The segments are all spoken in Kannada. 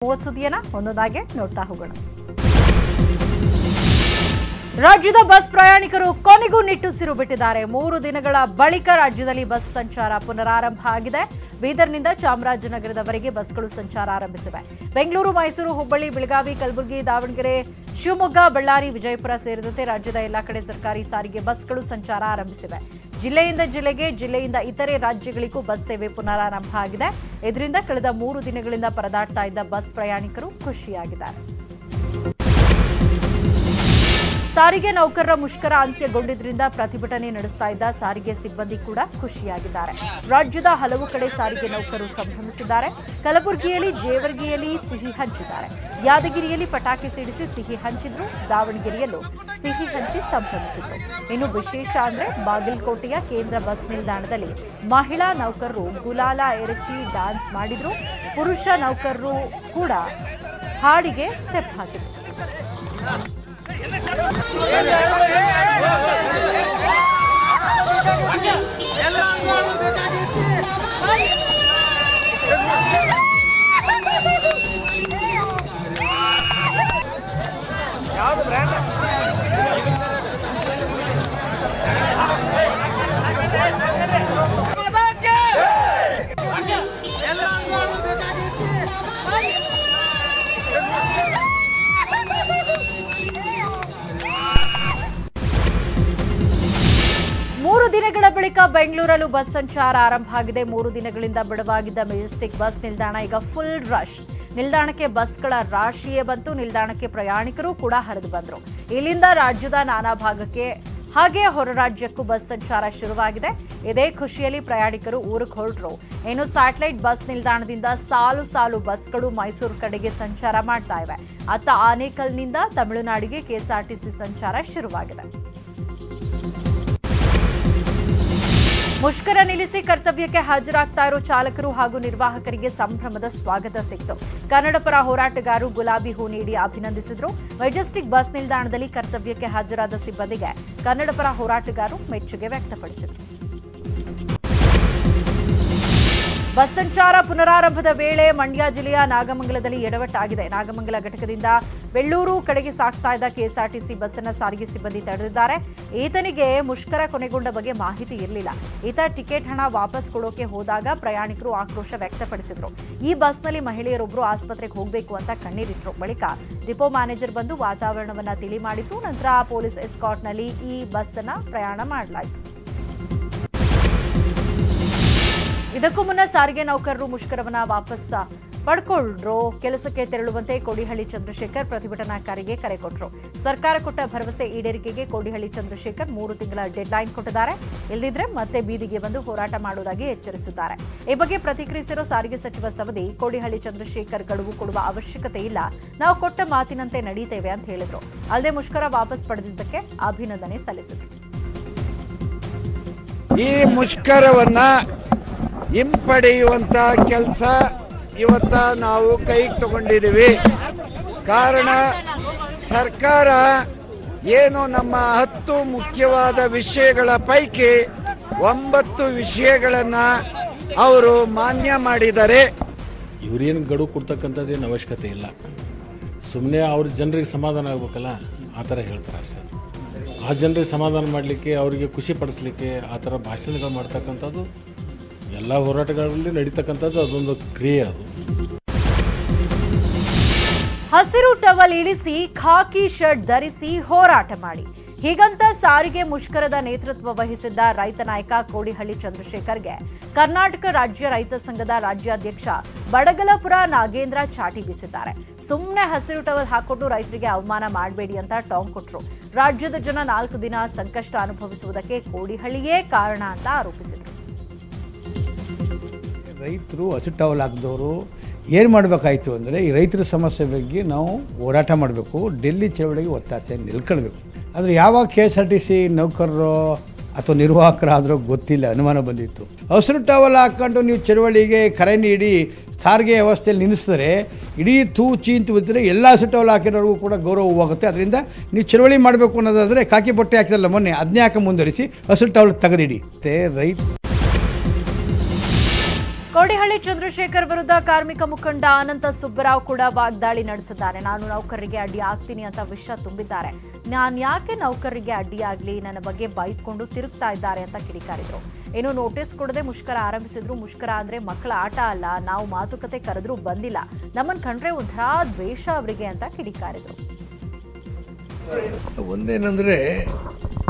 ಸುದ್ದಿಯನ್ನ ಒಂದೊಂದಾಗಿ ನೋಡ್ತಾ ಹೋಗೋಣ. ರಾಜ್ಯದ ಬಸ್ ಪ್ರಯಾಣಿಕರು ಕೊನೆಗೂ ನಿಟ್ಟುಸಿರು ಬಿಟ್ಟಿದ್ದಾರೆ. 3 ದಿನಗಳ ಬಳಿಕ ರಾಜ್ಯದಲ್ಲಿ ಬಸ್ ಸಂಚಾರ ಪುನರಾರಂಭ ಆಗಿದೆ. ಬೀದರ್ನಿಂದ ಚಾಮರಾಜನಗರದವರೆಗೆ ಬಸ್ಗಳು ಸಂಚಾರ ಆರಂಭಿಸಿವೆ. ಬೆಂಗಳೂರು, ಮೈಸೂರು, ಹುಬ್ಬಳ್ಳಿ, ಬೆಳಗಾವಿ, ಕಲಬುರಗಿ, ದಾವಣಗೆರೆ, ಶಿವಮೊಗ್ಗ, ಬಳ್ಳಾರಿ, ವಿಜಯಪುರ ಸೇರಿದಂತೆ ರಾಜ್ಯದ ಎಲ್ಲಾ ಕಡೆ ಸರ್ಕಾರಿ ಸಾರಿಗೆ ಬಸ್ಗಳು ಸಂಚಾರ ಆರಂಭಿಸಿವೆ. ಜಿಲ್ಲೆಯಿಂದ ಜಿಲ್ಲೆಗೆ, ಜಿಲ್ಲೆಯಿಂದ ಇತರೆ ರಾಜ್ಯಗಳಿಗೂ ಬಸ್ ಸೇವೆ ಪುನರಾರಂಭ ಆಗಿದೆ. ಇದರಿಂದ ಕಳೆದ 3 ದಿನಗಳಿಂದ ಪರದಾಡ್ತಾ ಇದ್ದ ಬಸ್ ಪ್ರಯಾಣಿಕರು ಖುಷಿಯಾಗಿದ್ದಾರೆ. ಸಾರಿಗೆ ನೌಕರರ ಮುಷ್ಕರ ಅಂತ್ಯಗೊಂಡಿದ್ದರಿಂದ ಪ್ರತಿಭಟನೆ ನಡೆಸ್ತಾ ಇದ್ದ ಸಾರಿಗೆ ಸಿಬ್ಬಂದಿ ಕೂಡ ಖುಷಿಯಾಗಿದ್ದಾರೆ. ರಾಜ್ಯದ ಹಲವು ಕಡೆ ಸಾರಿಗೆ ನೌಕರರು ಸಂಭ್ರಮಿಸಿದ್ದಾರೆ. ಕಲಬುರಗಿಯಲ್ಲಿ, ಜೇವರ್ಗಿಯಲ್ಲಿ ಸಿಹಿ ಹಂಚಿದ್ದಾರೆ. ಯಾದಗಿರಿಯಲ್ಲಿ ಪಟಾಕಿ ಸಿಡಿಸಿ ಸಿಹಿ ಹಂಚಿದ್ರು. ದಾವಣಗೆರೆಯಲ್ಲೂ ಸಿಹಿ ಹಂಚಿ ಸಂಭ್ರಮಿಸಿದ್ರು. ಇನ್ನು ವಿಶೇಷ ಅಂದ್ರೆ ಬಾಗಲಕೋಟೆಯ ಕೇಂದ್ರ ಬಸ್ ನಿಲ್ದಾಣದಲ್ಲಿ ಮಹಿಳಾ ನೌಕರರು ಗುಲಾಲ ಎರಚಿ ಡ್ಯಾನ್ಸ್ ಮಾಡಿದ್ರು. ಪುರುಷ ನೌಕರರು ಕೂಡ ಹಾಡಿಗೆ ಸ್ಟೆಪ್ ಹಾಕಿದ್ರು. ಯಾವುದು ಬ್ರ್ಯಾಂಡ್ ದಿನಗಳ ಬಳಿಕ ಬೆಂಗಳೂರಲ್ಲೂ ಬಸ್ ಸಂಚಾರ ಆರಂಭ ಆಗಿದೆ. 3 ದಿನಗಳಿಂದ ಬಿಡುವಾಗಿದ್ದ ಮೆಜೆಸ್ಟಿಕ್ ಬಸ್ ನಿಲ್ದಾಣ ಈಗ ಫುಲ್ ರಶ್. ನಿಲ್ದಾಣಕ್ಕೆ ಬಸ್ಗಳ ರಾಶಿಯೇ ಬಂತು. ನಿಲ್ದಾಣಕ್ಕೆ ಪ್ರಯಾಣಿಕರು ಕೂಡ ಹರಿದು ಬಂದರು. ಇಲ್ಲಿಂದ ರಾಜ್ಯದ ನಾನಾ ಭಾಗಕ್ಕೆ ಹಾಗೆ ಹೊರ ರಾಜ್ಯಕ್ಕೂ ಬಸ್ ಸಂಚಾರ ಶುರುವಾಗಿದೆ. ಇದೇ ಖುಷಿಯಲ್ಲಿ ಪ್ರಯಾಣಿಕರು ಊರಿಗೆ ಹೊರಟರು. ಇನ್ನು ಸ್ಯಾಟಲೈಟ್ ಬಸ್ ನಿಲ್ದಾಣದಿಂದ ಸಾಲು ಸಾಲು ಬಸ್ಗಳು ಮೈಸೂರು ಕಡೆಗೆ ಸಂಚಾರ ಮಾಡ್ತಾ ಇವೆ. ಅತ್ತ ಆನೇಕಲ್ನಿಂದ ತಮಿಳುನಾಡಿಗೆ ಕೆಎಸ್ಆರ್ಟಿಸಿ ಸಂಚಾರ ಶುರುವಾಗಿದೆ. ಮುಷ್ಕರ ನಿಲ್ಲಿಸಿ ಕರ್ತವ್ಯಕ್ಕೆ ಹಾಜರಾಗ್ತಾ ಇರೋ ಚಾಲಕರು ಹಾಗೂ ನಿರ್ವಾಹಕರಿಗೆ ಸಂಭ್ರಮದ ಸ್ವಾಗತ ಸಿಕ್ತು. ಕನ್ನಡ ಪರ ಹೋರಾಟಗಾರರು ಗುಲಾಬಿ ಹೂ ನೀಡಿ ಅಭಿನಂದಿಸಿದ್ರು. ಮೆಜೆಸ್ಟಿಕ್ ಬಸ್ ನಿಲ್ದಾಣದಲ್ಲಿ ಕರ್ತವ್ಯಕ್ಕೆ ಹಾಜರಾದ ಸಿಬ್ಬಂದಿಗೆ ಕನ್ನಡ ಪರ ಹೋರಾಟಗಾರರು ಮೆಚ್ಚುಗೆ ವ್ಯಕ್ತಪಡಿಸಿದರು. ಬಸ್ ಸಂಚಾರ ಪುನರಾರಂಭದ ವೇಳೆ ಮಂಡ್ಯ ಜಿಲ್ಲೆಯ ನಾಗಮಂಗಲದಲ್ಲಿ ಎಡವಟ್ಟಾಗಿದೆ. ನಾಗಮಂಗಲ ಘಟಕದಿಂದ ಬೆಳ್ಳೂರು ಕಡೆಗೆ ಸಾಗ್ತಾ ಇದ್ದ ಕೆಎಸ್ಆರ್ಟಿಸಿ ಬಸ್ ಅನ್ನು ಸಾರಿಗೆ ಸಿಬ್ಬಂದಿ ತಡೆದಿದ್ದಾರೆ. ಈತನಿಗೆ ಮುಷ್ಕರ ಕೊನೆಗೊಂಡ ಬಗ್ಗೆ ಮಾಹಿತಿ ಇರಲಿಲ್ಲ. ಈತ ಟಿಕೆಟ್ ಹಣ ವಾಪಸ್ ಕೊಡೋಕೆ ಹೋದಾಗ ಪ್ರಯಾಣಿಕರು ಆಕ್ರೋಶ ವ್ಯಕ್ತಪಡಿಸಿದ್ರು. ಈ ಬಸ್ನಲ್ಲಿ ಮಹಿಳೆಯರೊಬ್ಬರು ಆಸ್ಪತ್ರೆಗೆ ಹೋಗಬೇಕು ಅಂತ ಕಣ್ಣೀರಿಟ್ರು. ಬಳಿಕ ಡಿಪೋ ಮ್ಯಾನೇಜರ್ ಬಂದು ವಾತಾವರಣವನ್ನ ತಿಳಿ ಮಾಡಿದ್ರು. ನಂತರ ಪೊಲೀಸ್ ಎಸ್ಕಾರ್ಟ್ನಲ್ಲಿ ಈ ಬಸ್ ಅನ್ನ ಪ್ರಯಾಣ ಮಾಡಲಾಯಿತು. ಇದಕ್ಕೂ ಮುನ್ನ ಸಾರಿಗೆ ನೌಕರರು ಮುಷ್ಕರವನ್ನ ವಾಪಸ್ ಪಡ್ಕೊಂಡ್ರು. ಕೆಲಸಕ್ಕೆ ತೆರಳುವಂತೆ ಕೋಡಿಹಳ್ಳಿ ಚಂದ್ರಶೇಖರ್ ಪ್ರತಿಭಟನಾಕಾರಿಗೆ ಕರೆ ಕೊಟ್ಟರು. ಸರ್ಕಾರ ಕೊಟ್ಟ ಭರವಸೆ ಈಡೇರಿಕೆಗೆ ಕೋಡಿಹಳ್ಳಿ ಚಂದ್ರಶೇಖರ್ 3 ತಿಂಗಳ ಡೆಡ್ಲೈನ್ ಕೊಟ್ಟಿದ್ದಾರೆ. ಇಲ್ಲದಿದ್ರೆ ಮತ್ತೆ ಬೀದಿಗೆ ಬಂದು ಹೋರಾಟ ಮಾಡುವುದಾಗಿ ಎಚ್ಚರಿಸಿದ್ದಾರೆ. ಈ ಬಗ್ಗೆ ಪ್ರತಿಕ್ರಿಯಿಸಿರೋ ಸಾರಿಗೆ ಸಚಿವ ಸವದಿ, ಕೋಡಿಹಳ್ಳಿ ಚಂದ್ರಶೇಖರ್ ಗಡುವು ಕೊಡುವ ಅವಶ್ಯಕತೆ ಇಲ್ಲ, ನಾವು ಕೊಟ್ಟ ಮಾತಿನಂತೆ ನಡೀತೇವೆ ಅಂತ ಹೇಳಿದ್ರು. ಅಲ್ಲದೆ ಮುಷ್ಕರ ವಾಪಸ್ ಪಡೆದಿದ್ದಕ್ಕೆ ಅಭಿನಂದನೆ ಸಲ್ಲಿಸಿದ್ರು. ಈ ಮುಷ್ಕರವನ್ನ ಹಿಂಪಡೆಯುವಂತ ಕೆಲಸ ಇವತ್ತ ನಾವು ಕೈಗೆ ತಗೊಂಡಿದ್ದೀವಿ. ಕಾರಣ ಸರ್ಕಾರ ಏನು ನಮ್ಮ 10 ಮುಖ್ಯವಾದ ವಿಷಯಗಳ ಪೈಕಿ 9 ವಿಷಯಗಳನ್ನ ಅವರು ಮಾನ್ಯ ಮಾಡಿದ್ದಾರೆ. ಇವರೇನು ಗಡುವು ಕೊಡ್ತಕ್ಕಂಥದ್ದೇನು ಅವಶ್ಯಕತೆ ಇಲ್ಲ. ಸುಮ್ಮನೆ ಅವ್ರ ಜನರಿಗೆ ಸಮಾಧಾನ ಆಗಬೇಕಲ್ಲ, ಆ ಥರ ಹೇಳ್ತಾರೆ ಅಷ್ಟೇ. ಆ ಜನರಿಗೆ ಸಮಾಧಾನ ಮಾಡಲಿಕ್ಕೆ, ಅವರಿಗೆ ಖುಷಿ ಪಡಿಸ್ಲಿಕ್ಕೆ ಆ ಥರ ಭಾಷಣಗಳು ಮಾಡ್ತಕ್ಕಂಥದ್ದು ಎಲ್ಲ ಹೋರಾಟಗಳಲ್ಲಿ ನಡೀತಕ್ಕಂಥದ್ದು ಅದೊಂದು ಕ್ರಿಯೆ. ಅದು ಹಸಿರು ಟವಲ್ ಇಳಿಸಿ ಖಾಕಿ ಶರ್ಟ್ ಧರಿಸಿ ಹೋರಾಟ ಮಾಡಿ, ಹೀಗಂತ ಸಾರಿಗೆ ಮುಷ್ಕರದ ನೇತೃತ್ವ ವಹಿಸಿದ್ದ ರೈತ ನಾಯಕ ಕೋಡಿಹಳ್ಳಿ ಚಂದ್ರಶೇಖರ್ಗೆ ಕರ್ನಾಟಕ ರಾಜ್ಯ ರೈತ ಸಂಘದ ರಾಜ್ಯಾಧ್ಯಕ್ಷ ಬಡಗಲಪುರ ನಾಗೇಂದ್ರ ಚಾಟಿ ಬೀಸಿದ್ದಾರೆ. ಸುಮ್ಮನೆ ಹಸಿರು ಟವಲ್ ಹಾಕೊಂಡು ರೈತರಿಗೆ ಅವಮಾನ ಮಾಡಬೇಡಿ ಅಂತ ಟಾಂಗ್ ಕೊಟ್ಟರು. ರಾಜ್ಯದ ಜನ 4 ದಿನ ಸಂಕಷ್ಟ ಅನುಭವಿಸುವುದಕ್ಕೆ ಕೋಡಿಹಳ್ಳಿಯೇ ಕಾರಣ ಅಂತ ಆರೋಪಿಸಿದರು. ರೈತರು ಹಸಿರು ಟವಲ್ ಹಾಕಿದವರು ಏನು ಮಾಡಬೇಕಾಯ್ತು ಅಂದರೆ, ಈ ರೈತರ ಸಮಸ್ಯೆ ಬಗ್ಗೆ ನಾವು ಹೋರಾಟ ಮಾಡಬೇಕು, ಡೆಲ್ಲಿ ಚಳವಳಿಗೆ ಒತ್ತಾಸೆ ನಿಲ್ಕೊಳ್ಬೇಕು. ಆದರೆ ಯಾವಾಗ KSRTC ನೌಕರರು ಅಥವಾ ನಿರ್ವಾಹಕರಾದರೂ ಗೊತ್ತಿಲ್ಲ, ಅನುಮಾನ ಬಂದಿತ್ತು. ಹಸಿರು ಟವಲ್ ಹಾಕ್ಕೊಂಡು ನೀವು ಚಳವಳಿಗೆ ಕರೆ ನೀಡಿ ಸಾರಿಗೆ ವ್ಯವಸ್ಥೆಯಲ್ಲಿ ನಿಲ್ಲಿಸಿದರೆ ಇಡೀ ಚೀಂತು ಬಿದ್ದರೆ ಎಲ್ಲ ಹಸಿರು ಟವಲ್ ಹಾಕಿರೋರಿಗೂ ಕೂಡ ಗೌರವ ಹೋಗುತ್ತೆ. ಅದರಿಂದ ನೀವು ಚಳವಳಿ ಮಾಡಬೇಕು ಅನ್ನೋದಾದರೆ ಕಾಕಿ ಬಟ್ಟೆ ಹಾಕಿದಲ್ಲ ಮೊನ್ನೆ, ಅದನ್ನೇ ಹಾಕಿ ಮುಂದುವರಿಸಿ ಹಸಿರು ಟವಲ್ ತೆಗೆದಿಡಿ. ರೈತ ಕೋಡಿಹಳ್ಳಿ ಚಂದ್ರಶೇಖರ್ ವಿರುದ್ಧ ಕಾರ್ಮಿಕ ಮುಖಂಡ ಅನಂತ ಸುಬ್ಬರಾವ್ ಕೂಡ ವಾಗ್ದಾಳಿ ನಡೆಸಿದ್ದಾರೆ. ನಾನು ನೌಕರರಿಗೆ ಅಡ್ಡಿ ಆಗ್ತೀನಿ ಅಂತ ವಿಷ ತುಂಬಿದ್ದಾರೆ. ನಾನು ಯಾಕೆ ನೌಕರರಿಗೆ ಅಡ್ಡಿಯಾಗ್ಲಿ, ನನ್ನ ಬಗ್ಗೆ ಬೈದ್ಕೊಂಡು ತಿರುಗ್ತಾ ಇದ್ದಾರೆ ಅಂತ ಕಿಡಿಕಾರಿದ್ರು. ಏನು ನೋಟಿಸ್ ಕೊಡದೆ ಮುಷ್ಕರ ಆರಂಭಿಸಿದ್ರು. ಮುಷ್ಕರ ಅಂದ್ರೆ ಮಕ್ಕಳ ಆಟ ಅಲ್ಲ, ನಾವು ಮಾತುಕತೆ ಕರೆದ್ರೂ ಬಂದಿಲ್ಲ, ನಮ್ಮನ್ ಕಂಡ್ರೆ ಒಂಥರ ದ್ವೇಷ ಅವರಿಗೆ ಅಂತ ಕಿಡಿಕಾರಿದ್ರು. ಒಂದೇನಂದರೆ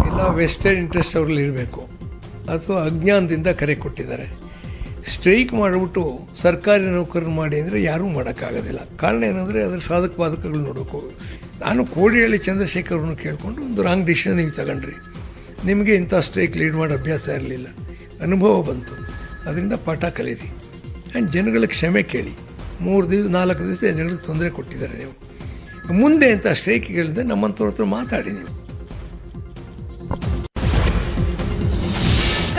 ಇಲ್ಲ ವೆಸ್ಟೆಡ್ ಇಂಟ್ರೆಸ್ಟ್ ಅವ್ರಲ್ಲಿ ಇರಬೇಕು ಅಥವಾ ಅಜ್ಞಾನದಿಂದ ಕರೆ ಕೊಟ್ಟಿದ್ದಾರೆ. ಸ್ಟ್ರೈಕ್ ಮಾಡಿಬಿಟ್ಟು ಸರ್ಕಾರಿ ನೌಕರರು ಮಾಡಿ ಅಂದರೆ ಯಾರೂ ಮಾಡೋಕ್ಕಾಗೋದಿಲ್ಲ. ಕಾರಣ ಏನಂದರೆ ಅದರ ಸಾಧಕ ಬಾಧಕಗಳು ನೋಡಬೇಕು. ನಾನು ಕೋಡಿಹಳ್ಳಿ ಚಂದ್ರಶೇಖರನ್ನು ಕೇಳಿಕೊಂಡು ಒಂದು ರಾಂಗ್ ಡಿಸಿಷನ್ ನೀವು ತಗೊಂಡ್ರಿ, ನಿಮಗೆ ಇಂಥ ಸ್ಟ್ರೈಕ್ ಲೀಡ್ ಮಾಡೋ ಅಭ್ಯಾಸ ಇರಲಿಲ್ಲ, ಅನುಭವ ಬಂತು, ಅದರಿಂದ ಪಾಠ ಕಲೀರಿ ಆ್ಯಂಡ್ ಜನಗಳಿಗೆ ಕ್ಷಮೆ ಕೇಳಿ. 4 ದಿವಸ ಜನಗಳಿಗೆ ತೊಂದರೆ ಕೊಟ್ಟಿದ್ದಾರೆ. ನೀವು ಮುಂದೆ ಅಂತ ಸ್ಟ್ರೈಕ್ಗಳಿಂದ ನಮ್ಮಂಥವ್ರ ಹತ್ರ ಮಾತಾಡಿ. ನೀವು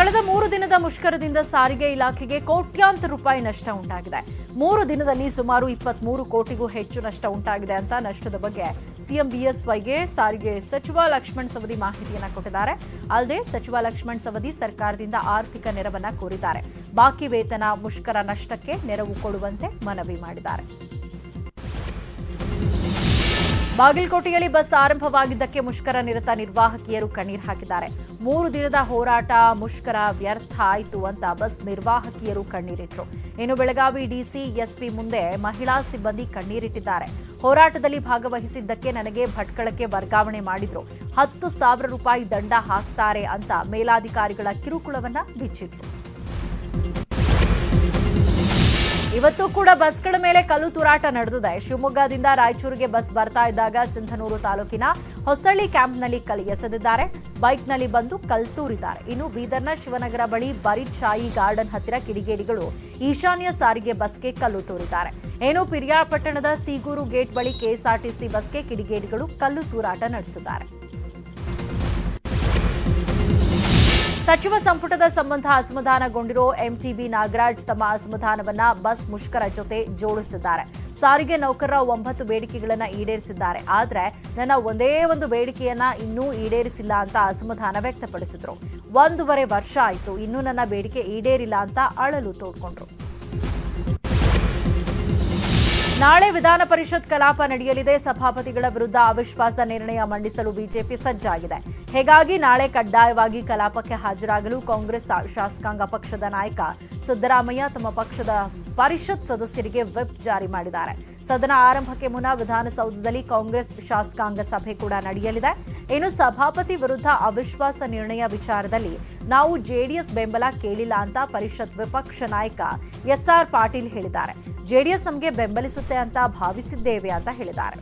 ಕಳೆದ 3 ದಿನದ ಮುಷ್ಕರದಿಂದ ಸಾರಿಗೆ ಇಲಾಖೆಗೆ ಕೋಟ್ಯಾಂತರ ರೂಪಾಯಿ ನಷ್ಟ ಉಂಟಾಗಿದೆ. 3 ದಿನದಲ್ಲಿ ಸುಮಾರು 23 ಕೋಟಿಗೂ ಹೆಚ್ಚು ನಷ್ಟ ಉಂಟಾಗಿದೆ ಅಂತ ನಷ್ಟದ ಬಗ್ಗೆ ಸಿಎಂ ಬಿಎಸ್ವೈಗೆ ಸಾರಿಗೆ ಸಚಿವ ಲಕ್ಷ್ಮಣ್ ಸವದಿ ಮಾಹಿತಿಯನ್ನ ಕೊಟ್ಟಿದ್ದಾರೆ. ಅಲ್ಲದೆ ಸಚಿವ ಲಕ್ಷ್ಮಣ್ ಸವದಿ ಸರ್ಕಾರದಿಂದ ಆರ್ಥಿಕ ನೆರವನ್ನ ಕೋರಿದ್ದಾರೆ. ಬಾಕಿ ವೇತನ, ಮುಷ್ಕರ ನಷ್ಟಕ್ಕೆ ನೆರವು ಕೊಡುವಂತೆ ಮನವಿ ಮಾಡಿದ್ದಾರೆ. ಬಾಗಲಕೋಟೆಯಲ್ಲಿ ಬಸ್ ಆರಂಭವಾಗಿದ್ದಕ್ಕೆ ಮುಷ್ಕರ ನಿರತ ನಿರ್ವಾಹಕಿಯರು ಕಣ್ಣೀರು ಹಾಕಿದ್ದಾರೆ. 3 ದಿನದ ಹೋರಾಟ ಮುಷ್ಕರ ವ್ಯರ್ಥ ಆಯಿತು ಅಂತ ಬಸ್ ನಿರ್ವಾಹಕಿಯರು ಕಣ್ಣೀರಿಟ್ರು. ಇನ್ನು ಬೆಳಗಾವಿ ಡಿಸಿ ಎಸ್ಪಿ ಮುಂದೆ ಮಹಿಳಾ ಸಿಬ್ಬಂದಿ ಕಣ್ಣೀರಿಟ್ಟಿದ್ದಾರೆ. ಹೋರಾಟದಲ್ಲಿ ಭಾಗವಹಿಸಿದ್ದಕ್ಕೆ ನನಗೆ ಭಟ್ಕಳಕ್ಕೆ ವರ್ಗಾವಣೆ ಮಾಡಿದ್ರು, 10,000 ರೂಪಾಯಿ ದಂಡ ಹಾಕ್ತಾರೆ ಅಂತ ಮೇಲಾಧಿಕಾರಿಗಳ ಕಿರುಕುಳವನ್ನ ಬಿಚ್ಚಿಟ್ರು. ಇವತ್ತು ಕೂಡ ಬಸ್ಗಳ ಮೇಲೆ ಕಲ್ಲು ತೂರಾಟ ನಡೆದಿದೆ. ಶಿವಮೊಗ್ಗದಿಂದ ರಾಯಚೂರಿಗೆ ಬಸ್ ಬರ್ತಾ ಇದ್ದಾಗ ಸಿಂಧನೂರು ತಾಲೂಕಿನ ಹೊಸಳ್ಳಿ ಕ್ಯಾಂಪ್ನಲ್ಲಿ ಕಲ್ಲು ಎಸೆದಿದ್ದಾರೆ. ಬೈಕ್ನಲ್ಲಿ ಬಂದು ಕಲ್ಲು ತೂರಿದ್ದಾರೆ. ಇನ್ನು ಬೀದರ್ನ ಶಿವನಗರ ಬಳಿ ಬರಿಚಾಯಿ ಗಾರ್ಡನ್ ಹತ್ತಿರ ಕಿಡಿಗೇಡಿಗಳು ಈಶಾನ್ಯ ಸಾರಿಗೆ ಬಸ್ಗೆ ಕಲ್ಲು ತೂರಿದ್ದಾರೆ. ಏನು ಪಿರಿಯಾಪಟ್ಟಣದ ಸೀಗೂರು ಗೇಟ್ ಬಳಿ ಕೆಎಸ್ಆರ್ಟಿಸಿ ಬಸ್ಗೆ ಕಿಡಿಗೇಡಿಗಳು ಕಲ್ಲು ತೂರಾಟ ನಡೆಸಿದ್ದಾರೆ. ಸಚಿವ ಸಂಪುಟದ ಸಂಬಂಧ ಅಸಮಾಧಾನಗೊಂಡಿರೋ ಎಂಟಿಬಿ ನಾಗರಾಜ್ ತಮ್ಮ ಅಸಮಾಧಾನವನ್ನ ಬಸ್ ಮುಷ್ಕರ ಜೊತೆ ಜೋಡಿಸಿದ್ದಾರೆ. ಸಾರಿಗೆ ನೌಕರರ 9 ಬೇಡಿಕೆಗಳನ್ನ ಈಡೇರಿಸಿದ್ದಾರೆ. ಆದ್ರೆ ನನ್ನ ಒಂದೇ ಒಂದು ಬೇಡಿಕೆಯನ್ನ ಇನ್ನೂ ಈಡೇರಿಸಿಲ್ಲ ಅಂತ ಅಸಮಾಧಾನ ವ್ಯಕ್ತಪಡಿಸಿದ್ರು. 1.5 ವರ್ಷ ಆಯ್ತು, ಇನ್ನೂ ನನ್ನ ಬೇಡಿಕೆ ಈಡೇರಿಲ್ಲ ಅಂತ ಅಳಲು ತೋಡ್ಕೊಂಡ್ರು. ನಾಳೆ ವಿಧಾನ ಪರಿಷತ್ ಕಲಾಪ ನಡೆಯಲಿದೆ. ಸಭಾಪತಿಗಳ ವಿರುದ್ಧ ಅವಿಶ್ವಾಸ ನಿರ್ಣಯ ಮಂಡಿಸಲು ಬಿಜೆಪಿ ಸಜ್ಜಾಗಿದೆ. ಹೀಗಾಗಿ ನಾಳೆ ಕಡ್ಡಾಯವಾಗಿ ಕಲಾಪಕ್ಕೆ ಹಾಜರಾಗಲು ಕಾಂಗ್ರೆಸ್ ಶಾಸಕಾಂಗ ಪಕ್ಷದ ನಾಯಕ ಸಿದ್ದರಾಮಯ್ಯ ತಮ್ಮ ಪಕ್ಷದ ಪರಿಷತ್ ಸದಸ್ಯರಿಗೆ ವಿಪ್ ಜಾರಿ ಮಾಡಿದ್ದಾರೆ. ಸದನ ಆರಂಭಕ್ಕೆ ಮುನ್ನ ವಿಧಾನಸೌಧದಲ್ಲಿ ಕಾಂಗ್ರೆಸ್ ಶಾಸಕಾಂಗ ಸಭೆ ಕೂಡ ನಡೆಯಲಿದೆ. ಇನ್ನು ಸಭಾಪತಿ ವಿರುದ್ಧ ಅವಿಶ್ವಾಸ ನಿರ್ಣಯ ವಿಚಾರದಲ್ಲಿ ನಾವು ಜೆಡಿಎಸ್ ಬೆಂಬಲ ಕೇಳಿಲ್ಲ ಅಂತ ಪರಿಷತ್ ವಿಪಕ್ಷ ನಾಯಕ ಎಸ್ಆರ್ ಪಾಟೀಲ್ ಹೇಳಿದ್ದಾರೆ. ಜೆಡಿಎಸ್ ನಮಗೆ ಬೆಂಬಲಿಸುತ್ತೆ ಅಂತ ಭಾವಿಸಿದ್ದೇವೆ ಅಂತ ಹೇಳಿದ್ದಾರೆ.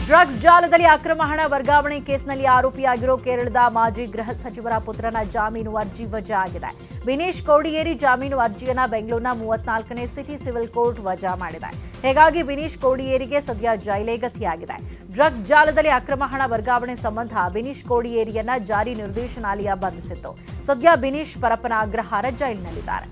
ಡ್ರಗ್ಸ್ ಜಾಲದಲ್ಲಿ ಅಕ್ರಮ ಹಣ ವರ್ಗಾವಣೆ ಕೇಸ್ನಲ್ಲಿ ಆರೋಪಿಯಾಗಿರೋ ಕೇರಳದ ಮಾಜಿ ಗೃಹ ಸಚಿವರ ಪುತ್ರನ ಜಾಮೀನು ಅರ್ಜಿ ವಜಾ ಆಗಿದೆ. ವಿನೇಶ್ ಕೋಡಿಯೇರಿ ಜಾಮೀನು ಅರ್ಜಿಯನ್ನ ಬೆಂಗಳೂರಿನ 34ನೇ ಸಿಟಿ ಸಿವಿಲ್ ಕೋರ್ಟ್ ವಜಾ ಮಾಡಿದೆ. ಹೀಗಾಗಿ ವಿನೇಶ್ ಕೋಡಿಯೇರಿಗೆ ಸದ್ಯ ಜೈಲೇ ಗತಿಯಾಗಿದೆ. ಡ್ರಗ್ಸ್ ಜಾಲದಲ್ಲಿ ಅಕ್ರಮ ಹಣ ವರ್ಗಾವಣೆ ಸಂಬಂಧ ವಿನೇಶ್ ಕೋಡಿಯೇರಿಯನ್ನ ಜಾರಿ ನಿರ್ದೇಶನಾಲಯ ಬಂಧಿಸಿತ್ತು. ಸದ್ಯ ವಿನೇಶ್ ಪರಪ್ಪನ ಅಗ್ರಹಾರ ಜೈಲಿನಲ್ಲಿದ್ದಾರೆ.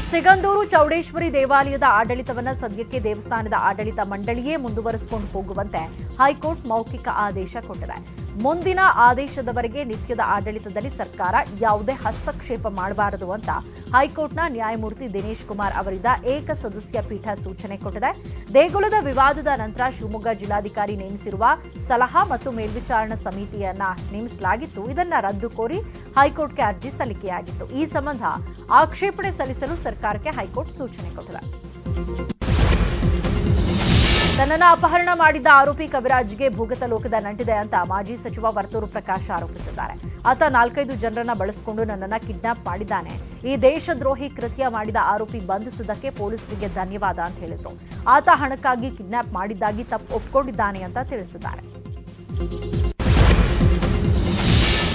ಸಿಗಂದೂರು ಚೌಡೇಶ್ವರಿ ದೇವಾಲಯದ ಆಡಳಿತವನ್ನು ಸದ್ಯಕ್ಕೆ ದೇವಸ್ಥಾನದ ಆಡಳಿತ ಮಂಡಳಿಯೇ ಮುಂದುವರಿಸಿಕೊಂಡು ಹೋಗುವಂತೆ ಹೈಕೋರ್ಟ್ ಮೌಖಿಕ ಆದೇಶ ಕೊಟ್ಟಿದೆ. ಮುಂದಿನ ಆದೇಶದವರೆಗೆ ನಿತ್ಯದ ಆಡಳಿತದಲ್ಲಿ ಸರ್ಕಾರ ಯಾವುದೇ ಹಸ್ತಕ್ಷೇಪ ಮಾಡಬಾರದು ಅಂತ ಹೈಕೋರ್ಟ್ನ ನ್ಯಾಯಮೂರ್ತಿ ದಿನೇಶ್ ಕುಮಾರ್ ಅವರಿದ್ದ ಏಕಸದಸ್ಯ ಪೀಠ ಸೂಚನೆ ಕೊಟ್ಟಿದೆ. ದೇಗುಲದ ವಿವಾದದ ನಂತರ ಶಿವಮೊಗ್ಗ ಜಿಲ್ಲಾಧಿಕಾರಿ ನೇಮಿಸಿರುವ ಸಲಹಾ ಮತ್ತು ಮೇಲ್ವಿಚಾರಣಾ ಸಮಿತಿಯನ್ನ ನೇಮಿಸಲಾಗಿತ್ತು. ಇದನ್ನ ರದ್ದು ಕೋರಿ ಹೈಕೋರ್ಟ್ಗೆ ಅರ್ಜಿ ಸಲ್ಲಿಕೆಯಾಗಿತ್ತು. ಈ ಸಂಬಂಧ ಆಕ್ಷೇಪಣೆ ಸಲ್ಲಿಸಲು ಸರ್ಕಾರಕ್ಕೆ ಹೈಕೋರ್ಟ್ ಸೂಚನೆ ಕೊಟ್ಟಿದೆ. ತನ್ನನ್ನು ಅಪಹರಣ ಮಾಡಿದ್ದ ಆರೋಪಿ ಕವಿರಾಜ್ಗೆ ಭೂಗತ ಲೋಕದ ನಂಟಿದೆ ಅಂತ ಮಾಜಿ ಸಚಿವ ವರ್ತೂರು ಪ್ರಕಾಶ್ ಆರೋಪಿಸಿದ್ದಾರೆ. ಆತ 4-5 ಜನರನ್ನ ಬಳಸಿಕೊಂಡು ನನ್ನನ್ನು ಕಿಡ್ನಾಪ್ ಮಾಡಿದ್ದಾನೆ. ಈ ದೇಶದ್ರೋಹಿ ಕೃತ್ಯ ಮಾಡಿದ ಆರೋಪಿ ಬಂಧಿಸಿದ್ದಕ್ಕೆ ಪೊಲೀಸರಿಗೆ ಧನ್ಯವಾದ ಅಂತ ಹೇಳಿದ್ರು. ಆತ ಹಣಕ್ಕಾಗಿ ಕಿಡ್ನಾಪ್ ಮಾಡಿದ್ದಾಗಿ ತಪ್ಪು ಒಪ್ಪಿಕೊಂಡಿದ್ದಾನೆ ಅಂತ ತಿಳಿಸಿದ್ದಾರೆ.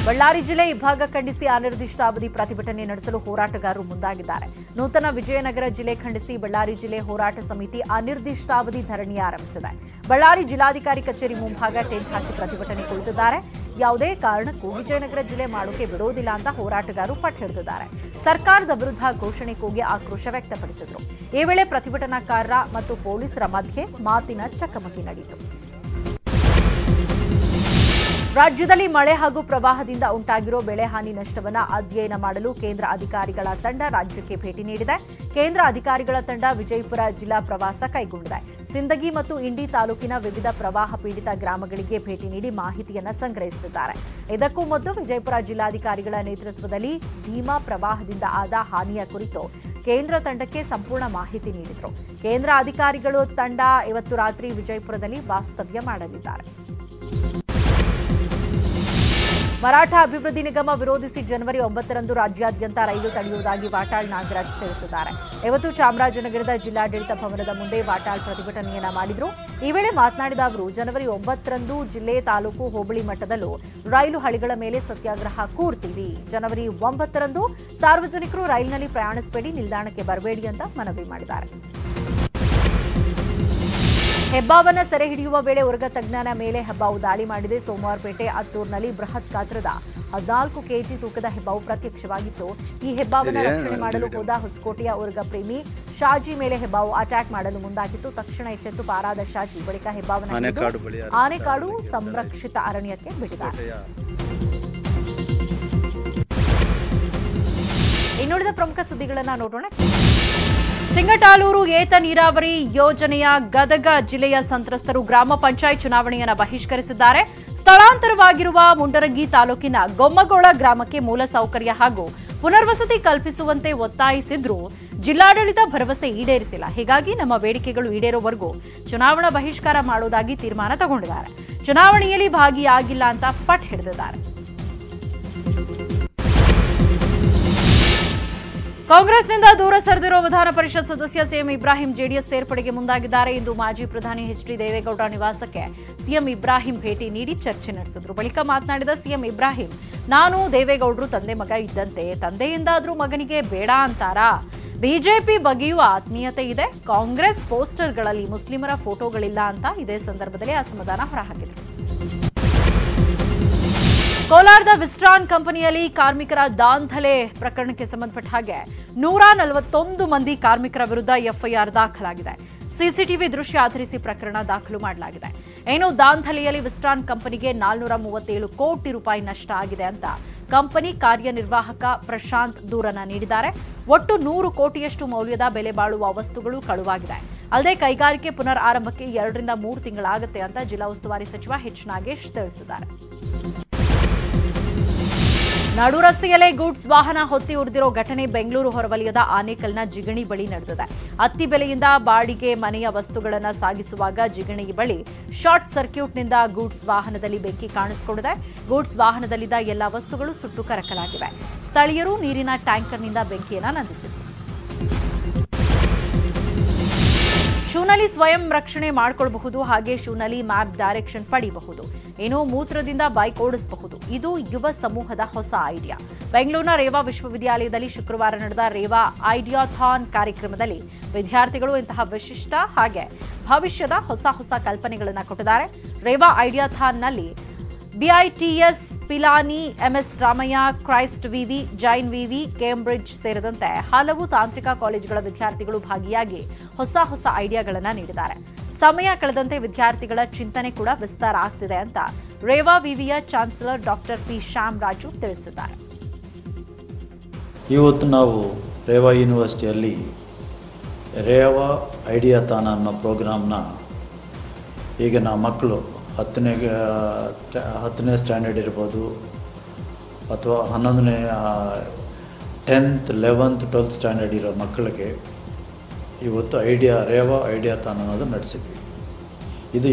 ಬಳ್ಳಾರಿ ಜಿಲ್ಲೆ ಇಬ್ಬಾಗ ಖಂಡಿಸಿ ಅನಿರ್ದಿಷ್ಟಾವಧಿ ಪ್ರತಿಭಟನೆ ನಡೆಸಲು ಹೋರಾಟಗಾರರು ಮುಂದಾಗಿದ್ದಾರೆ. ನೂತನ ವಿಜಯನಗರ ಜಿಲ್ಲೆ ಖಂಡಿಸಿ ಬಳ್ಳಾರಿ ಜಿಲ್ಲೆ ಹೋರಾಟ ಸಮಿತಿ ಅನಿರ್ದಿಷ್ಟಾವಧಿ ಧರಣಿ ಆರಂಭಿಸಿದೆ. ಬಳ್ಳಾರಿ ಜಿಲ್ಲಾಧಿಕಾರಿ ಕಚೇರಿ ಮುಂಭಾಗ ಟೆಂಟ್ ಹಾಕಿ ಪ್ರತಿಭಟನೆ ಕುಳಿತಿದ್ದಾರೆ. ಯಾವುದೇ ಕಾರಣಕ್ಕೂ ವಿಜಯನಗರ ಜಿಲ್ಲೆ ಮಾಡೋಕೆ ಬಿಡೋದಿಲ್ಲ ಅಂತ ಹೋರಾಟಗಾರರು ಪಟ್ಟು ಹಿಡಿದಿದ್ದಾರೆ. ಸರ್ಕಾರದ ವಿರುದ್ಧ ಘೋಷಣೆ ಕೂಗಿ ಆಕ್ರೋಶ ವ್ಯಕ್ತಪಡಿಸಿದರು. ಈ ವೇಳೆ ಪ್ರತಿಭಟನಾಕಾರರ ಮತ್ತು ಪೊಲೀಸರ ಮಧ್ಯೆ ಮಾತಿನ ಚಕಮಕಿ ನಡೆಯಿತು. ರಾಜ್ಯದಲ್ಲಿ ಮಳೆ ಹಾಗೂ ಪ್ರವಾಹದಿಂದ ಉಂಟಾಗಿರೋ ಬೆಳೆ ಹಾನಿ ನಷ್ಟವನ್ನು ಅಧ್ಯಯನ ಮಾಡಲು ಕೇಂದ್ರ ಅಧಿಕಾರಿಗಳ ತಂಡ ರಾಜ್ಯಕ್ಕೆ ಭೇಟಿ ನೀಡಿದೆ. ಕೇಂದ್ರ ಅಧಿಕಾರಿಗಳ ತಂಡ ವಿಜಯಪುರ ಜಿಲ್ಲಾ ಪ್ರವಾಸ ಕೈಗೊಂಡಿದೆ. ಸಿಂದಗಿ ಮತ್ತು ಇಂಡಿ ತಾಲೂಕಿನ ವಿವಿಧ ಪ್ರವಾಹ ಪೀಡಿತ ಗ್ರಾಮಗಳಿಗೆ ಭೇಟಿ ನೀಡಿ ಮಾಹಿತಿಯನ್ನು ಸಂಗ್ರಹಿಸುತ್ತಿದ್ದಾರೆ. ಇದಕ್ಕೂ ಮೊದಲು ವಿಜಯಪುರ ಜಿಲ್ಲಾಧಿಕಾರಿಗಳ ನೇತೃತ್ವದಲ್ಲಿ ಭೀಮಾ ಪ್ರವಾಹದಿಂದ ಆದ ಹಾನಿಯ ಕುರಿತು ಕೇಂದ್ರ ತಂಡಕ್ಕೆ ಸಂಪೂರ್ಣ ಮಾಹಿತಿ ನೀಡಿದರು. ಕೇಂದ್ರ ಅಧಿಕಾರಿಗಳು ತಂಡ ಇವತ್ತು ರಾತ್ರಿ ವಿಜಯಪುರದಲ್ಲಿ ವಾಸ್ತವ್ಯ ಮಾಡಲಿದ್ದಾರೆ. ಮರಾಠ ಅಭಿವೃದ್ಧಿ ನಿಗಮ ವಿರೋಧಿಸಿ ಜನವರಿ 9ರಂದು ರಾಜ್ಯಾದ್ಯಂತ ರೈಲು ತಡೆಯುವುದಾಗಿ ವಾಟಾಳ್ ನಾಗರಾಜ್ ತಿಳಿಸಿದ್ದಾರೆ. ಇವತ್ತು ಚಾಮರಾಜನಗರದ ಜಿಲ್ಲಾಡಳಿತ ಭವನದ ಮುಂದೆ ವಾಟಾಳ್ ಪ್ರತಿಭಟನೆಯನ್ನ ಮಾಡಿದ್ರು. ಈ ವೇಳೆ ಮಾತನಾಡಿದ ಅವರು, ಜನವರಿ 9ರಂದು ಜಿಲ್ಲೆ, ತಾಲೂಕು, ಹೋಬಳಿ ಮಟ್ಟದಲ್ಲೂ ರೈಲು ಹಳಿಗಳ ಮೇಲೆ ಸತ್ಯಾಗ್ರಹ ಕೂರ್ತೀವಿ. ಜನವರಿ 9ರಂದು ಸಾರ್ವಜನಿಕರು ರೈಲಿನಲ್ಲಿ ಪ್ರಯಾಣಿಸಬೇಡಿ, ನಿಲ್ದಾಣಕ್ಕೆ ಬರಬೇಡಿ ಅಂತ ಮನವಿ ಮಾಡಿದ್ದಾರೆ. ಹೆಬ್ಬಾವನ್ನ ಸೆರೆ ಹಿಡಿಯುವ ವೇಳೆ ಉರಗ ತಜ್ಞನ ಮೇಲೆ ಹೆಬ್ಬಾವು ದಾಳಿ ಮಾಡಿದೆ. ಸೋಮವಾರಪೇಟೆ ಅತ್ತೂರಿನಲ್ಲಿ ಬೃಹತ್ ಗಾತ್ರದ 14 ಕೆಜಿ ತೂಕದ ಹೆಬ್ಬಾವು ಪ್ರತ್ಯಕ್ಷವಾಗಿತ್ತು. ಈ ಹೆಬ್ಬಾವನ್ನ ರಕ್ಷಣೆ ಮಾಡಲು ಹೋದ ಹೊಸಕೋಟೆಯ ಉರಗ ಪ್ರೇಮಿ ಶಾಜಿ ಮೇಲೆ ಹೆಬ್ಬಾವು ಅಟ್ಯಾಕ್ ಮಾಡಲು ಮುಂದಾಗಿತ್ತು. ತಕ್ಷಣ ಎಚ್ಚೆತ್ತು ಪಾರಾದ ಶಾಜಿ ಬಳಿಕ ಹೆಬ್ಬಾವನ್ನ ಆನೆಕಾಡು ಸಂರಕ್ಷಿತ ಅರಣ್ಯಕ್ಕೆ ಬಿಟ್ಟಿದ್ದಾರೆ. ಇನ್ನುಳಿದ ಪ್ರಮುಖ ಸುದ್ದಿಗಳನ್ನು ನೋಡೋಣ. ಸಿಂಗಟಾಲೂರು ಏತ ನೀರಾವರಿ ಯೋಜನೆಯ ಗದಗ ಜಿಲ್ಲೆಯ ಸಂತ್ರಸ್ತರು ಗ್ರಾಮ ಪಂಚಾಯತ್ ಚುನಾವಣೆಯನ್ನು ಬಹಿಷ್ಕರಿಸಿದ್ದಾರೆ. ಸ್ಥಳಾಂತರವಾಗಿರುವ ಮುಂಡರಗಿ ತಾಲೂಕಿನ ಗೊಮ್ಮಗೋಳ ಗ್ರಾಮಕ್ಕೆ ಮೂಲಸೌಕರ್ಯ ಹಾಗೂ ಪುನರ್ವಸತಿ ಕಲ್ಪಿಸುವಂತೆ ಒತ್ತಾಯಿಸಿದ್ರೂ ಜಿಲ್ಲಾಡಳಿತ ಭರವಸೆ ಈಡೇರಿಸಿಲ್ಲ. ಹೀಗಾಗಿ ನಮ್ಮ ಬೇಡಿಕೆಗಳು ಈಡೇರೋವರೆಗೂ ಚುನಾವಣಾ ಬಹಿಷ್ಕಾರ ಮಾಡುವುದಾಗಿ ತೀರ್ಮಾನ ತಗೊಂಡಿದ್ದಾರೆ. ಚುನಾವಣೆಯಲ್ಲಿ ಭಾಗಿಯಾಗಿಲ್ಲ ಅಂತ ಪಟ್ಟು ಹಿಡಿದಿದ್ದಾರೆ. ಕಾಂಗ್ರೆಸ್ನಿಂದ ದೂರ ಸರಿದಿರುವ ವಿಧಾನ ಪರಿಷತ್ ಸದಸ್ಯ ಸಿಎಂ ಇಬ್ರಾಹಿಂ ಜೆಡಿಎಸ್ ಸೇರ್ಪಡೆಗೆ ಮುಂದಾಗಿದ್ದಾರೆ. ಇಂದು ಮಾಜಿ ಪ್ರಧಾನಿ ಎಚ್.ಡಿ. ದೇವೇಗೌಡ ನಿವಾಸಕ್ಕೆ ಸಿಎಂ ಇಬ್ರಾಹಿಂ ಭೇಟಿ ನೀಡಿ ಚರ್ಚೆ ನಡೆಸಿದ್ರು. ಬಳಿಕ ಮಾತನಾಡಿದ ಸಿಎಂ ಇಬ್ರಾಹಿಂ, ನಾನು ದೇವೇಗೌಡರು ತಂದೆ ಮಗ ಇದ್ದಂತೆ, ತಂದೆಯಿಂದಾದ್ರೂ ಮಗನಿಗೆ ಬೇಡ ಅಂತಾರಾ? ಬಿಜೆಪಿ ಬಗ್ಗೆಯೂ ಆತ್ಮೀಯತೆ ಇದೆ. ಕಾಂಗ್ರೆಸ್ ಪೋಸ್ಟರ್ಗಳಲ್ಲಿ ಮುಸ್ಲಿಮರ ಫೋಟೋಗಳಿಲ್ಲ ಅಂತ ಇದೇ ಸಂದರ್ಭದಲ್ಲಿ ಅಸಮಾಧಾನ ಹೊರಹಾಕಿದರು. ಕೋಲಾರದ ವಿಸ್ಟ್ರಾನ್ ಕಂಪನಿಯಲ್ಲಿ ಕಾರ್ಮಿಕರ ದಾಂಧಲೆ ಪ್ರಕರಣಕ್ಕೆ ಸಂಬಂಧಪಟ್ಟ ಹಾಗೆ 141 ಮಂದಿ ಕಾರ್ಮಿಕರ ವಿರುದ್ಧ ಎಫ್ಐಆರ್ ದಾಖಲಾಗಿದೆ. ಸಿಸಿಟಿವಿ ದೃಶ್ಯ ಆಧರಿಸಿ ಪ್ರಕರಣ ದಾಖಲು ಮಾಡಲಾಗಿದೆ. ಏನು ದಾಂಧಲೆಯಲ್ಲಿ ವಿಸ್ಟ್ರಾನ್ ಕಂಪನಿಗೆ 437 ಕೋಟಿ ರೂಪಾಯಿ ನಷ್ಟ ಆಗಿದೆ ಅಂತ ಕಂಪನಿ ಕಾರ್ಯನಿರ್ವಾಹಕ ಪ್ರಶಾಂತ್ ದೂರನ್ನ ನೀಡಿದ್ದಾರೆ. ಒಟ್ಟು 100 ಕೋಟಿಯಷ್ಟು ಮೌಲ್ಯದ ಬೆಲೆ ಬಾಳುವ ವಸ್ತುಗಳು ಕಳುವಾಗಿದೆ. ಅಲ್ಲದೆ ಕೈಗಾರಿಕೆ ಪುನರ್ ಆರಂಭಕ್ಕೆ 2 ರಿಂದ 3 ತಿಂಗಳಾಗುತ್ತೆ ಅಂತ ಜಿಲ್ಲಾ ಉಸ್ತುವಾರಿ ಸಚಿವ ಎಚ್. ನಾಗೇಶ್ ತಿಳಿಸಿದ್ದಾರೆ. ನಡು ರಸ್ತೆಯಲ್ಲೇ ಗೂಡ್ಸ್ ವಾಹನ ಹೊತ್ತಿ ಉರಿದಿರೋ ಘಟನೆ ಬೆಂಗಳೂರು ಹೊರವಲಯದ ಆನೇಕಲ್ನ ಜಿಗಣಿ ಬಳಿ ನಡೆದಿದೆ. ಅತ್ತಿ ಬೆಲೆಯಿಂದ ಬಾಡಿಗೆ ಮನೆಯ ವಸ್ತುಗಳನ್ನು ಸಾಗಿಸುವಾಗ ಜಿಗಣಿ ಬಳಿ ಶಾರ್ಟ್ ಸರ್ಕ್ಯೂಟ್ನಿಂದ ಗೂಡ್ಸ್ ವಾಹನದಲ್ಲಿ ಬೆಂಕಿ ಕಾಣಿಸಿಕೊಂಡಿದೆ. ಗೂಡ್ಸ್ ವಾಹನದಲ್ಲಿದ್ದ ಎಲ್ಲಾ ವಸ್ತುಗಳು ಸುಟ್ಟು ಕರಕಲಾಗಿವೆ. ಸ್ಥಳೀಯರು ನೀರಿನ ಟ್ಯಾಂಕರ್ನಿಂದ ಬೆಂಕಿಯನ್ನು ನಂದಿಸಿದರು. ಶೂನಲ್ಲಿ ಸ್ವಯಂ ರಕ್ಷಣೆ ಮಾಡಿಕೊಳ್ಳಬಹುದು. ಹಾಗೆ ಶೂನಲ್ಲಿ ಮ್ಯಾಪ್ ಡೈರೆಕ್ಷನ್ ಪಡೆಯಬಹುದು. ಏನೋ ಮೂತ್ರದಿಂದ ಬೈಕ್ ಓಡಿಸಬಹುದು. ಇದು ಯುವ ಸಮೂಹದ ಹೊಸ ಐಡಿಯಾ. ಬೆಂಗಳೂರಿನ ರೇವಾ ವಿಶ್ವವಿದ್ಯಾಲಯದಲ್ಲಿ ಶುಕ್ರವಾರ ನಡೆದ ರೇವಾ ಐಡಿಯಾಥಾನ್ ಕಾರ್ಯಕ್ರಮದಲ್ಲಿ ವಿದ್ಯಾರ್ಥಿಗಳು ಇಂತಹ ವಿಶಿಷ್ಟ ಹಾಗೆ ಭವಿಷ್ಯದ ಹೊಸ ಕಲ್ಪನೆಗಳನ್ನು ಕೊಟ್ಟಿದ್ದಾರೆ. Rewa ಐಡಿಯಾಥಾನ್ನಲ್ಲಿ BITS, Pilani, MS Ramaiah, Christ ವಿವಿ, ಜೈನ್ ವಿವಿ, ಕೇಂಬ್ರಿಡ್ಜ್ ಸೇರಿದಂತೆ ಹಲವು ತಾಂತ್ರಿಕ ಕಾಲೇಜುಗಳ ವಿದ್ಯಾರ್ಥಿಗಳು ಭಾಗಿಯಾಗಿ ಹೊಸ ಐಡಿಯಾಗಳನ್ನು ನೀಡಿದ್ದಾರೆ. ಸಮಯ ಕಳೆದಂತೆ ವಿದ್ಯಾರ್ಥಿಗಳ ಚಿಂತನೆ ಕೂಡ ವಿಸ್ತಾರ ಆಗ್ತಿದೆ ಅಂತ ರೇವಾ ವಿವಿಯ chancellor doctor P Shyam Raju ತಿಳಿಸಿದ್ದಾರೆ. ಇವತ್ತು ನಾವು ರೇವಾ ಯೂನಿವರ್ಸಿಟಿಯಲ್ಲಿ ರೇವಾ ಐಡಿಯಾಥಾನ್ ಅನ್ನೋ ಪ್ರೋಗ್ರಾಮ್ನ ಈಗಿನ ಮಕ್ಕಳು 10ನೇ ಸ್ಟ್ಯಾಂಡರ್ಡ್ ಇರ್ಬೋದು ಅಥವಾ 11ನೇ 10th 11th 12th ಸ್ಟ್ಯಾಂಡರ್ಡ್ ಇರೋ ಮಕ್ಕಳಿಗೆ ಇವತ್ತು ರೇವಾ ಐಡಿಯಾಥಾನ್ ಅನ್ನೋದು ನಡೆಸಿದ್ವಿ. ಇದು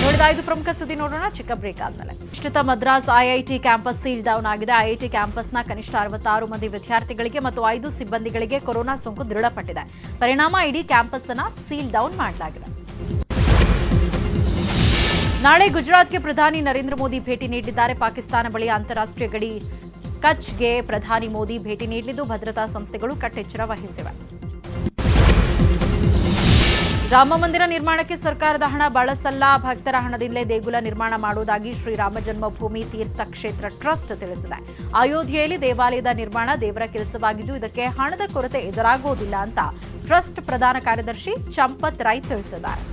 ನೋಡಿದ ಪ್ರಮುಖ ಸುದ್ದಿ ನೋಡೋಣ. ಚಿಕ್ಕ ಬ್ರೇಕ್ ಆದ್ಮೇಲೆ ವಿಶ್ವತ Madras IIT campus seal down ಆಗಿದೆ. ಐಐಟಿ ಕ್ಯಾಂಪಸ್ನ ಕನಿಷ್ಠ 66 ಮಂದಿ ವಿದ್ಯಾರ್ಥಿಗಳಿಗೆ ಮತ್ತು 5 ಸಿಬ್ಬಂದಿಗಳಿಗೆ ಕೊರೋನಾ ಸೋಂಕು ದೃಢಪಟ್ಟಿದೆ. ಪರಿಣಾಮ ಇಡೀ ಕ್ಯಾಂಪಸ್ ಅನ್ನು ಸೀಲ್ ಡೌನ್ ಮಾಡಲಾಗಿದೆ. ನಾಳೆ ಗುಜರಾತ್ಗೆ ಪ್ರಧಾನಿ ನರೇಂದ್ರ ಮೋದಿ ಭೇಟಿ ನೀಡಲಿದ್ದಾರೆ. ಪಾಕಿಸ್ತಾನ ಬಳಿ ಅಂತಾರಾಷ್ಟ್ರೀಯ ಗಡಿ ಕಚ್ಗೆ ಪ್ರಧಾನಿ ಮೋದಿ ಭೇಟಿ ನೀಡಲಿದ್ದು ಭದ್ರತಾ ಸಂಸ್ಥೆಗಳು ಕಟ್ಟೆಚ್ಚರ ವಹಿಸಿವೆ. ರಾಮ ಮಂದಿರ ನಿರ್ಮಾಣಕ್ಕೆ ಸರ್ಕಾರದ ಹಣ ಬಳಸಲ್ಲ, ಭಕ್ತರ ಹಣದಿಂದಲೇ ದೇಗುಲ ನಿರ್ಮಾಣ ಮಾಡುವುದಾಗಿ ಶ್ರೀರಾಮ ಜನ್ಮಭೂಮಿ ತೀರ್ಥ ಕ್ಷೇತ್ರ ಟ್ರಸ್ಟ್ ತಿಳಿಸಿದೆ. ಅಯೋಧ್ಯೆಯಲ್ಲಿ ದೇವಾಲಯದ ನಿರ್ಮಾಣ ದೇವರ ಕೆಲಸವಾಗಿದ್ದು ಇದಕ್ಕೆ ಹಣದ ಕೊರತೆ ಎದುರಾಗುವುದಿಲ್ಲ ಅಂತ ಟ್ರಸ್ಟ್ ಪ್ರಧಾನ ಕಾರ್ಯದರ್ಶಿ ಚಂಪತ್ ರೈ ತಿಳಿಸಿದ್ದಾರೆ.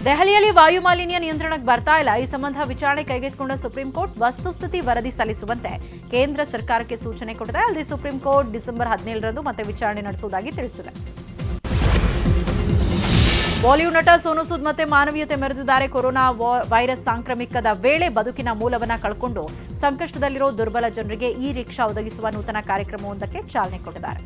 ದೆಹಲಿಯಲ್ಲಿ ವಾಯು ಮಾಲಿನ್ಯ ನಿಯಂತ್ರಣಕ್ಕೆ ಬರ್ತಾ ಇಲ್ಲ. ಈ ಸಂಬಂಧ ವಿಚಾರಣೆ ಕೈಗೆತ್ತಿಕೊಂಡ ಸುಪ್ರೀಂ ಕೋರ್ಟ್ ವಸ್ತುಸ್ಥಿತಿ ವರದಿ ಸಲ್ಲಿಸುವಂತೆ ಕೇಂದ್ರ ಸರ್ಕಾರಕ್ಕೆ ಸೂಚನೆ ಕೊಟ್ಟಿದೆ. ಅಲ್ಲದೆ ಸುಪ್ರೀಂ ಕೋರ್ಟ್ ಡಿಸೆಂಬರ್ 17ರಂದು ಮತ್ತೆ ವಿಚಾರಣೆ ನಡೆಸುವುದಾಗಿ ತಿಳಿಸಿದೆ. ಬಾಲಿವುಡ್ ನಟ ಸೋನು ಸೂದ್ ಮತ್ತೆ ಮಾನವೀಯತೆ ಮೆರೆದಿದ್ದಾರೆ. ಕೊರೋನಾ ವೈರಸ್ ಸಾಂಕ್ರಾಮಿಕದ ವೇಳೆ ಬದುಕಿನ ಮೂಲವನ್ನ ಕಳ್ಕೊಂಡು ಸಂಕಷ್ಟದಲ್ಲಿರೋ ದುರ್ಬಲ ಜನರಿಗೆ ಈ ರಿಕ್ಷಾ ಒದಗಿಸುವ ನೂತನ ಕಾರ್ಯಕ್ರಮವೊಂದಕ್ಕೆ ಚಾಲನೆ ಕೊಟ್ಟಿದ್ದಾರೆ.